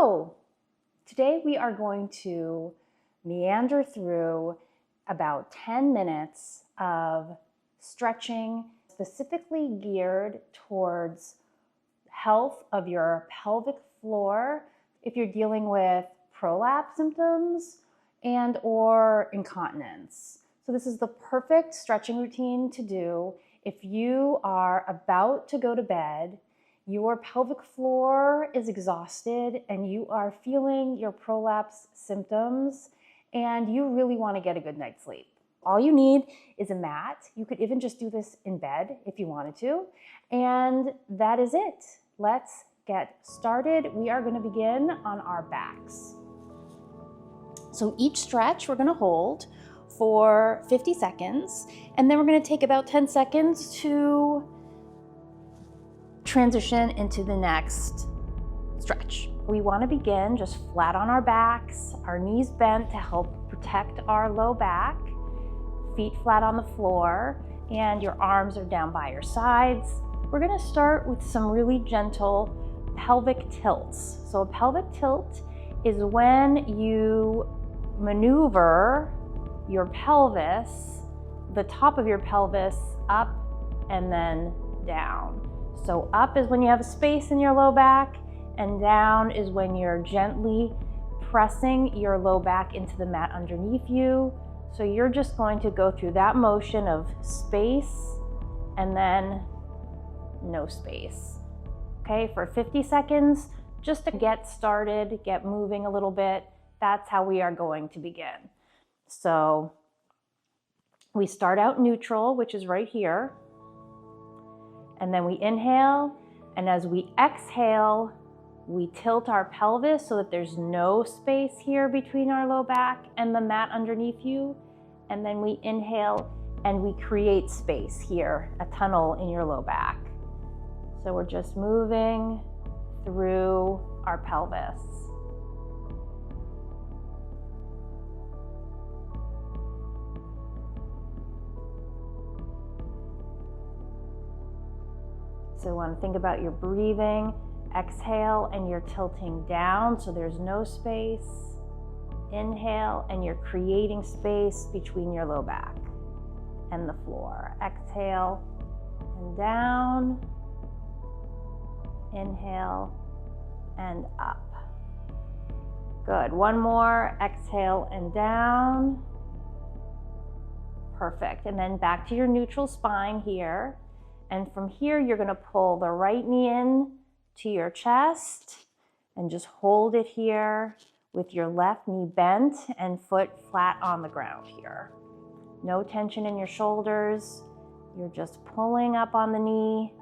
So today we are going to meander through about 10 minutes of stretching specifically geared towards health of your pelvic floor if you're dealing with prolapse symptoms and or incontinence. So this is the perfect stretching routine to do if you are about to go to bed, your pelvic floor is exhausted and you are feeling your prolapse symptoms and you really want to get a good night's sleep. All you need is a mat. You could even just do this in bed if you wanted to. And that is it. Let's get started. We are going to begin on our backs. So each stretch we're going to hold for 50 seconds, and then we're going to take about 10 seconds to transition into the next stretch. We want to begin just flat on our backs, our knees bent to help protect our low back, feet flat on the floor, and your arms are down by your sides. We're going to start with some really gentle pelvic tilts. So a pelvic tilt is when you maneuver your pelvis, the top of your pelvis up and then down. So up is when you have space in your low back, and down is when you're gently pressing your low back into the mat underneath you. So you're just going to go through that motion of space and then no space. Okay, for 50 seconds, just to get started, get moving a little bit. That's how we are going to begin. So we start out neutral, which is right here. And then we inhale, and as we exhale, we tilt our pelvis so that there's no space here between our low back and the mat underneath you. And then we inhale and we create space here, a tunnel in your low back. So we're just moving through our pelvis. So you want to think about your breathing. Exhale and you're tilting down so there's no space. Inhale and you're creating space between your low back and the floor. Exhale and down. Inhale and up. Good. One more. Exhale and down. Perfect. And then back to your neutral spine here. And from here, you're going to pull the right knee in to your chest and just hold it here with your left knee bent and foot flat on the ground here. No tension in your shoulders. You're just pulling up on the knee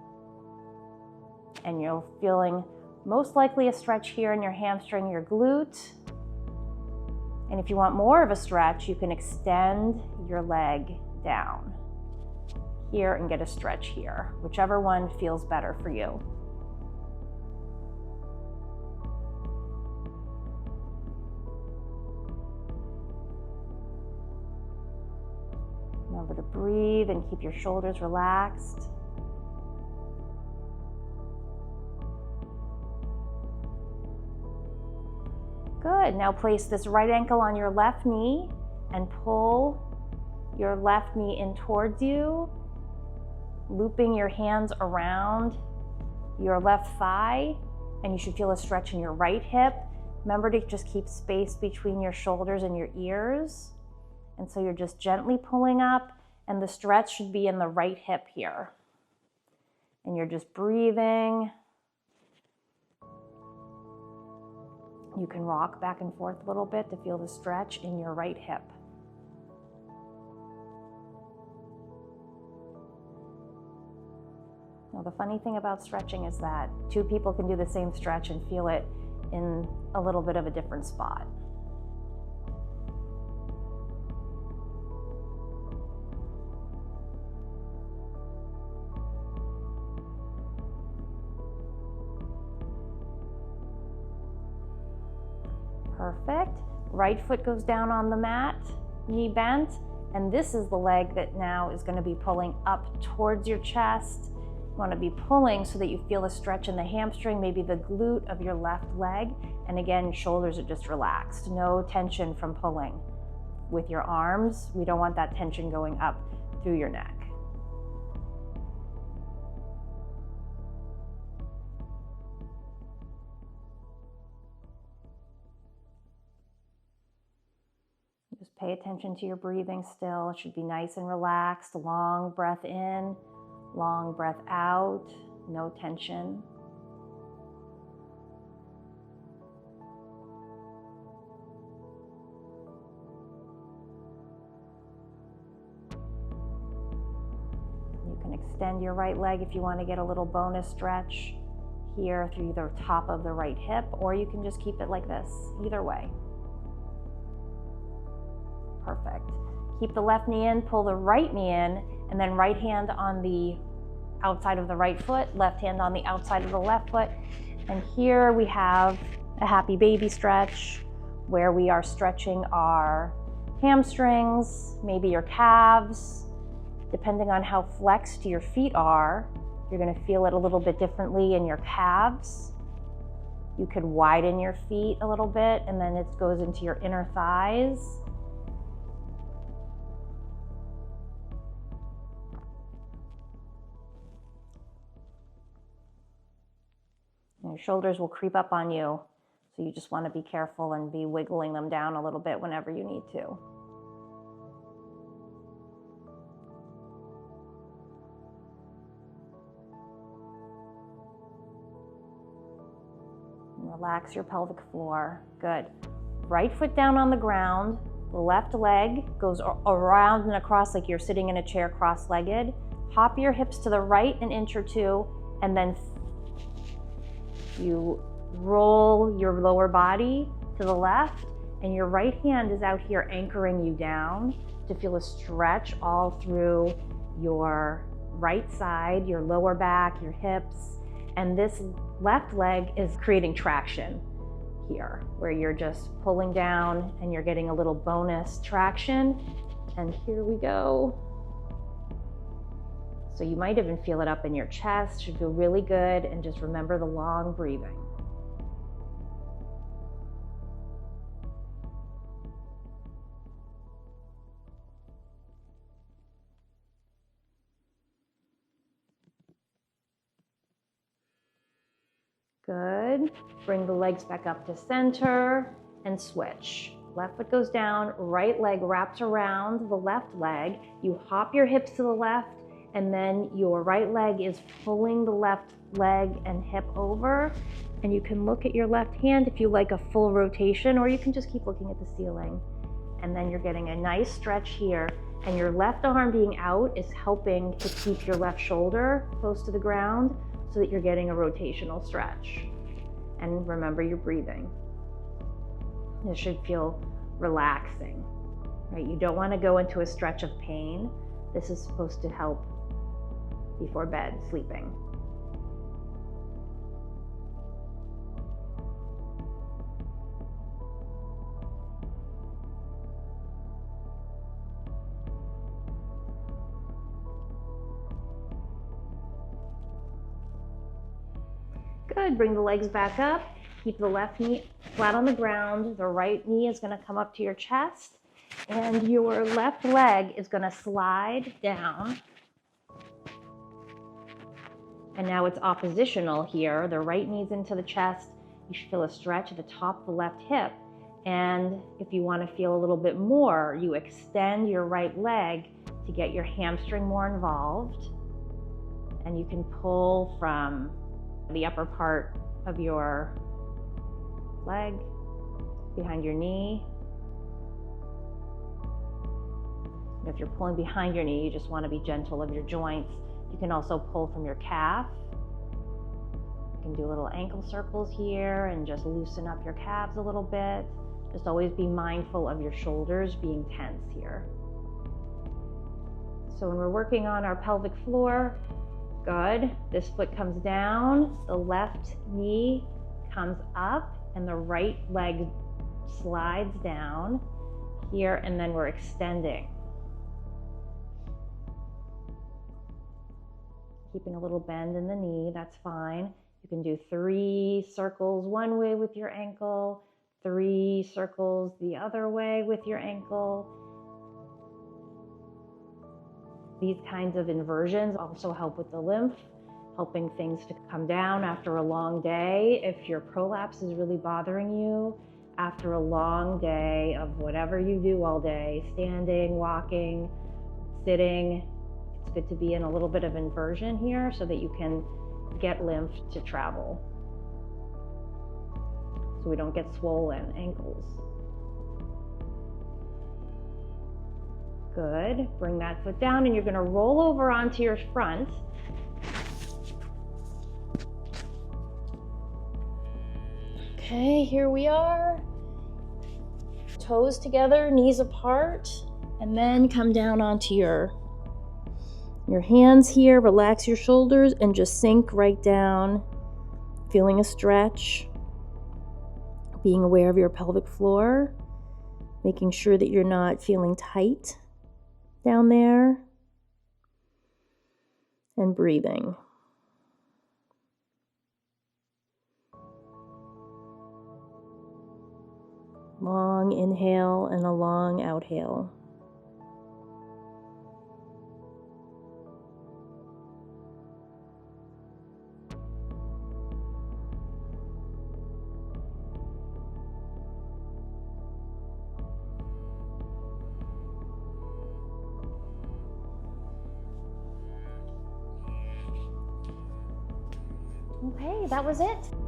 and you're feeling most likely a stretch here in your hamstring, your glute. And if you want more of a stretch, you can extend your leg down here and get a stretch here, whichever one feels better for you. Remember to breathe and keep your shoulders relaxed. Good. Now place this right ankle on your left knee and pull your left knee in towards you, looping your hands around your left thigh, and you should feel a stretch in your right hip. Remember to just keep space between your shoulders and your ears. And so you're just gently pulling up, and the stretch should be in the right hip here. And you're just breathing. You can rock back and forth a little bit to feel the stretch in your right hip. Now, the funny thing about stretching is that two people can do the same stretch and feel it in a little bit of a different spot. Perfect. Right foot goes down on the mat, knee bent, and this is the leg that now is going to be pulling up towards your chest You want to be pulling so that you feel a stretch in the hamstring, maybe the glute of your left leg. And again, shoulders are just relaxed. No tension from pulling. With your arms, we don't want that tension going up through your neck. Just pay attention to your breathing still. It should be nice and relaxed. Long breath in, long breath out, no tension. You can extend your right leg if you want to get a little bonus stretch here through the top of the right hip, or you can just keep it like this, either way. Perfect. Keep the left knee in, pull the right knee in, and then right hand on the outside of the right foot, left hand on the outside of the left foot. And here we have a happy baby stretch where we are stretching our hamstrings, maybe your calves. Depending on how flexed your feet are, you're going to feel it a little bit differently in your calves. You could widen your feet a little bit, and then it goes into your inner thighs. Your shoulders will creep up on you, so you just want to be careful and be wiggling them down a little bit whenever you need to. And relax your pelvic floor. Good. Right foot down on the ground. The left leg goes around and across like you're sitting in a chair cross-legged. Hop your hips to the right an inch or two, and then you roll your lower body to the left, and your right hand is out here anchoring you down to feel a stretch all through your right side, your lower back, your hips. And this left leg is creating traction here, where you're just pulling down and you're getting a little bonus traction. And here we go. So you might even feel it up in your chest. Should feel really good. And just remember the long breathing. Good. Bring the legs back up to center and switch. Left foot goes down, right leg wraps around the left leg. You hop your hips to the left, and then your right leg is pulling the left leg and hip over. And you can look at your left hand if you like a full rotation, or you can just keep looking at the ceiling. And then you're getting a nice stretch here. And your left arm being out is helping to keep your left shoulder close to the ground so that you're getting a rotational stretch. And remember your breathing. This should feel relaxing, right? You don't want to go into a stretch of pain. This is supposed to help before bed, sleeping. Good, bring the legs back up. Keep the left knee flat on the ground. The right knee is going to come up to your chest, and your left leg is going to slide down. And now it's oppositional here. The right knee's into the chest. You should feel a stretch at the top of the left hip. And if you want to feel a little bit more, you extend your right leg to get your hamstring more involved. And you can pull from the upper part of your leg, behind your knee. And if you're pulling behind your knee, you just want to be gentle of your joints. You can also pull from your calf. You can do little ankle circles here and just loosen up your calves a little bit. Just always be mindful of your shoulders being tense here. So when we're working on our pelvic floor, good. This foot comes down, the left knee comes up, and the right leg slides down here, and then we're extending. keeping a little bend in the knee, that's fine. You can do 3 circles one way with your ankle, 3 circles the other way with your ankle. These kinds of inversions also help with the lymph, helping things to come down after a long day. If your prolapse is really bothering you, after a long day of whatever you do all day, standing, walking, sitting, it's good to be in a little bit of inversion here so that you can get lymph to travel, so we don't get swollen ankles. Good. Bring that foot down and you're going to roll over onto your front. Okay, here we are. Toes together, knees apart, and then come down onto your hands here. Relax your shoulders and just sink right down, feeling a stretch, being aware of your pelvic floor, making sure that you're not feeling tight down there, and breathing. Long inhale and a long outhale. Okay, that was it.